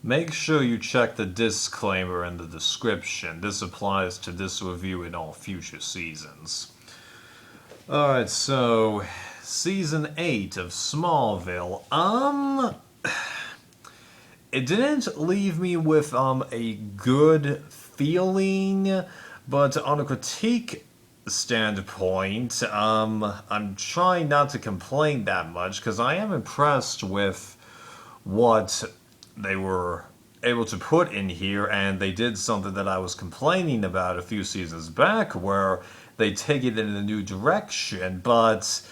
Make sure you check the disclaimer in the description. This applies to this review in all future seasons. Alright, so season 8 of Smallville. It didn't leave me with a good feeling, but on a critique standpoint, I'm trying not to complain that much because I am impressed with what they were able to put in here, and they did something that I was complaining about a few seasons back where they take it in a new direction, but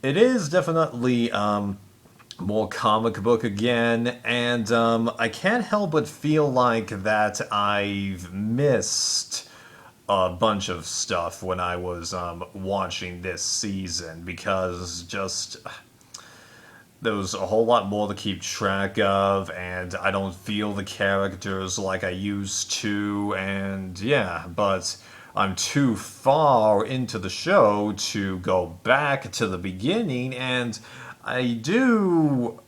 it is definitely more comic book again, and I can't help but feel like that I've missed a bunch of stuff when I was watching this season because just there was a whole lot more to keep track of, and I don't feel the characters like I used to, and yeah, but I'm too far into the show to go back to the beginning, and I do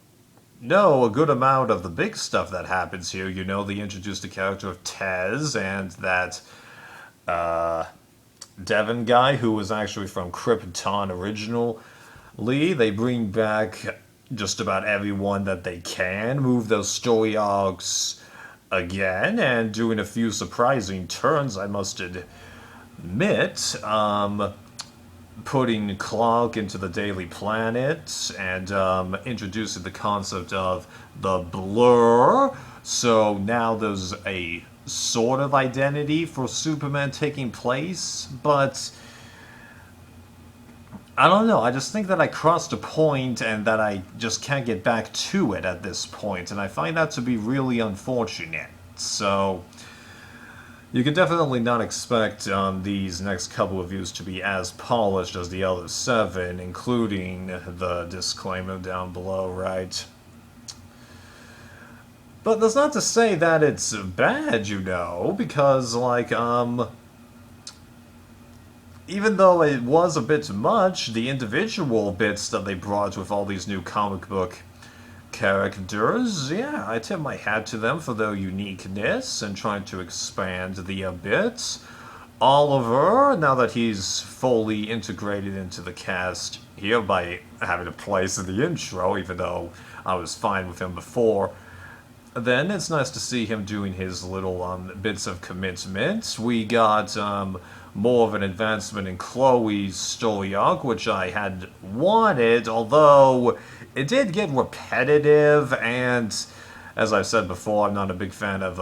know a good amount of the big stuff that happens here. You know, they introduced the character of Tez, and that Devon guy who was actually from Krypton originally. They bring back just about everyone that they can, move those story arcs again, and doing a few surprising turns, I must admit. Putting Clark into the Daily Planet and introducing the concept of the blur. So now there's a sort of identity for Superman taking place, but I don't know. I just think that I crossed a point and that I just can't get back to it at this point, and I find that to be really unfortunate. So you can definitely not expect these next couple of views to be as polished as the other 7, including the disclaimer down below, right? But that's not to say that it's bad, you know, because, like, even though it was a bit much, the individual bits that they brought with all these new comic book characters, yeah, I tip my hat to them for their uniqueness and trying to expand the bit. Oliver, now that he's fully integrated into the cast here by having a place in the intro, even though I was fine with him before, then it's nice to see him doing his little bits of commitment. We got more of an advancement in Chloe's story arc, which I had wanted, although it did get repetitive, and as I've said before, I'm not a big fan of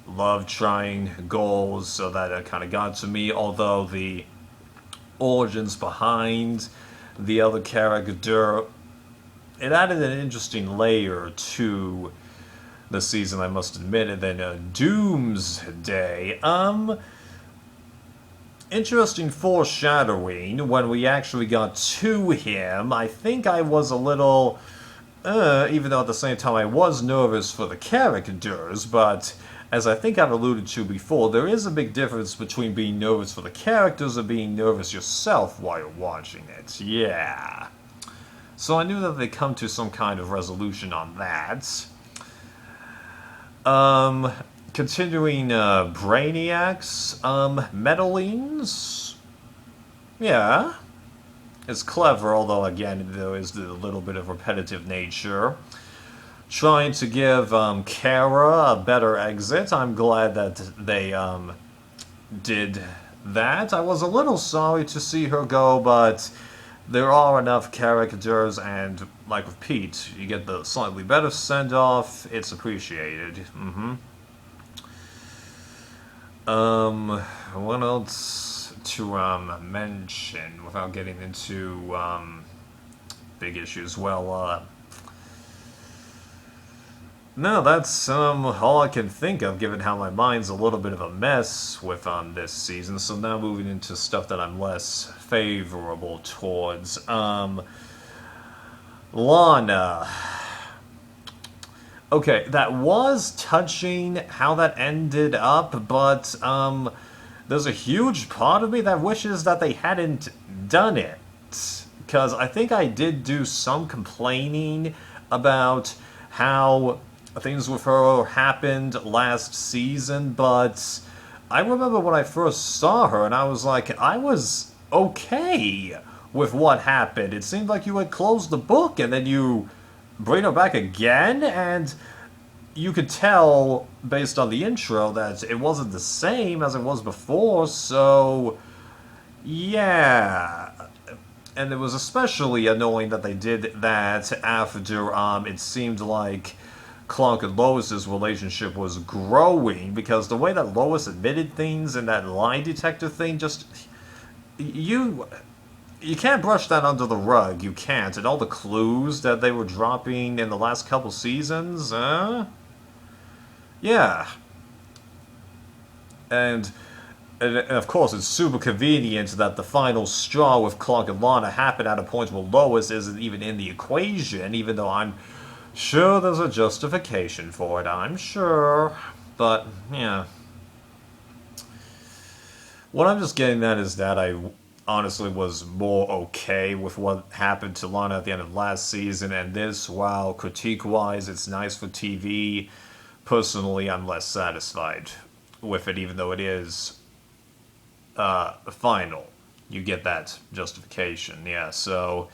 love triangles, so that kind of got to me, although the origins behind the other character, it added an interesting layer to the season, I must admit. And then Doomsday. Interesting foreshadowing when we actually got to him. I think I was a little, even though at the same time I was nervous for the characters, but as I think I've alluded to before, there is a big difference between being nervous for the characters and being nervous yourself while you're watching it. Yeah. So I knew that they'd come to some kind of resolution on that. Continuing Brainiac's meddlings. Yeah. It's clever, although again, there is a little bit of repetitive nature. Trying to give Kara a better exit. I'm glad that they did that. I was a little sorry to see her go, but there are enough characters, and like with Pete, you get the slightly better send-off. It's appreciated. What else to mention without getting into big issues? Well, no, that's all I can think of, given how my mind's a little bit of a mess with this season. So now moving into stuff that I'm less favorable towards. Lana. Okay, that was touching how that ended up, but there's a huge part of me that wishes that they hadn't done it. Because I think I did do some complaining about how things with her happened last season, but I remember when I first saw her and I was like, I was okay with what happened. It seemed like you had closed the book and then you bring her back again, and you could tell based on the intro that it wasn't the same as it was before, so yeah. And it was especially annoying that they did that after it seemed like Clark and Lois's relationship was growing, because the way that Lois admitted things and that lie detector thing, just you can't brush that under the rug. You can't. And all the clues that they were dropping in the last couple seasons, yeah. And and of course, it's super convenient that the final straw with Clark and Lana happened at a point where Lois isn't even in the equation, even though I'm sure there's a justification for it, I'm sure. But, yeah. What I'm just getting at is that I honestly was more okay with what happened to Lana at the end of last season, and this, while critique-wise it's nice for TV, personally I'm less satisfied with it, even though it is final. You get that justification, yeah. So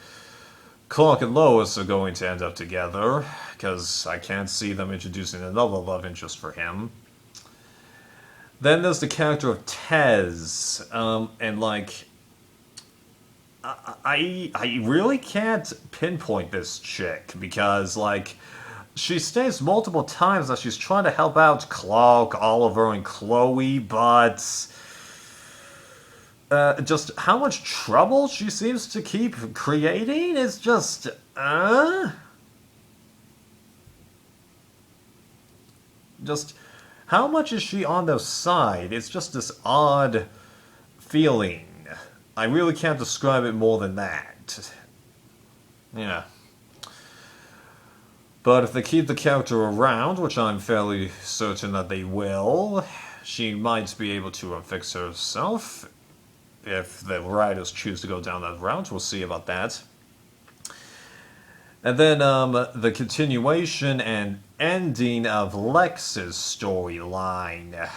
Clark and Lois are going to end up together, because I can't see them introducing another love interest for him. Then there's the character of Tez, and like, I really can't pinpoint this chick, because like, she states multiple times that she's trying to help out Clark, Oliver, and Chloe, but just how much trouble she seems to keep creating is just, just how much is she on their side? It's just this odd feeling. I really can't describe it more than that. Yeah. But if they keep the character around, which I'm fairly certain that they will, she might be able to fix herself. If the writers choose to go down that route, we'll see about that. And then the continuation and ending of Lex's storyline.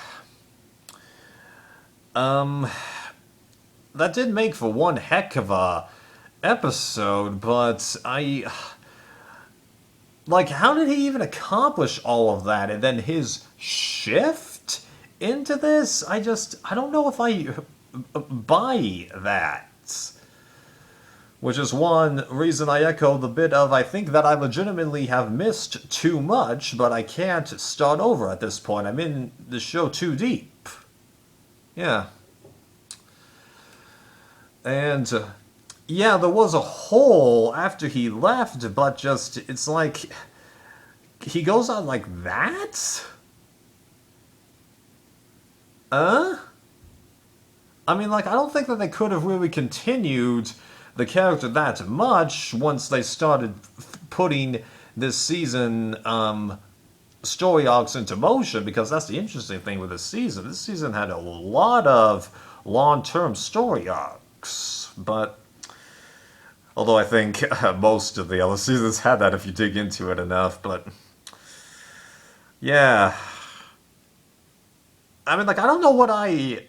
That did make for one heck of a episode, but like, how did he even accomplish all of that? And then his shift into this? I don't know if I buy that. Which is one reason I echo the bit of, I think that I legitimately have missed too much, but I can't start over at this point. I'm in the show too deep. Yeah. And, yeah, there was a hole after he left, but just, it's like, he goes on like that? I mean, like, I don't think that they could have really continued the character that much once they started putting this season story arcs into motion, because that's the interesting thing with this season. This season had a lot of long-term story arcs, but although I think most of the other seasons had that if you dig into it enough, but yeah. I mean, like, I don't know what I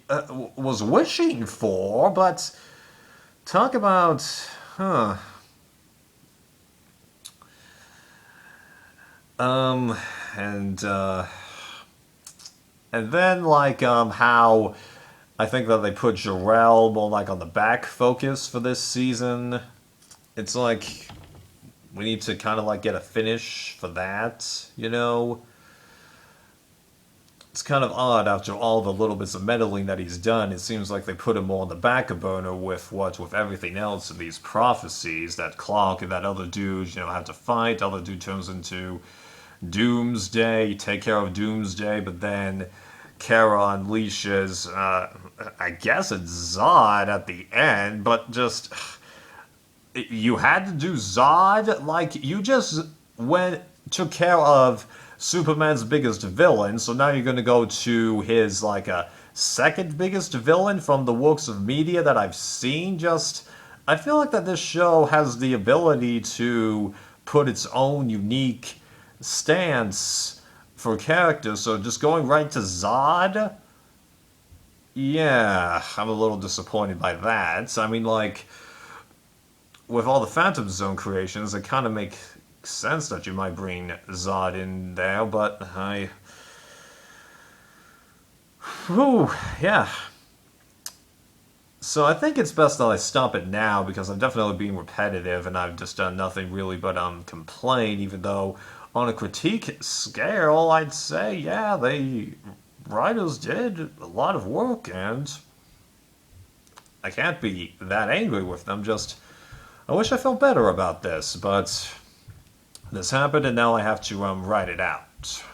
was wishing for, but talk about, and then, like, how I think that they put Jarrell more, like, on the back focus for this season. It's like, we need to kind of, like, get a finish for that, you know? It's kind of odd after all the little bits of meddling that he's done. It seems like they put him more on the back burner with everything else in these prophecies that Clark and that other dude, have to fight. The other dude turns into Doomsday, take care of Doomsday, but then Kara unleashes, I guess it's Zod at the end, but just, you had to do Zod? Like, you just took care of Superman's biggest villain, so now you're going to go to his, like, a second biggest villain from the works of media that I've seen. I feel like that this show has the ability to put its own unique stance for characters, so just going right to Zod? Yeah, I'm a little disappointed by that. I mean, like, with all the Phantom Zone creations, it kind of makes sense that you might bring Zod in there, but Whew, yeah. So I think it's best that I stop it now because I'm definitely being repetitive and I've just done nothing really but complain, even though on a critique scale, I'd say, yeah, the writers did a lot of work and I can't be that angry with them, just I wish I felt better about this, but this happened and now I have to write it out.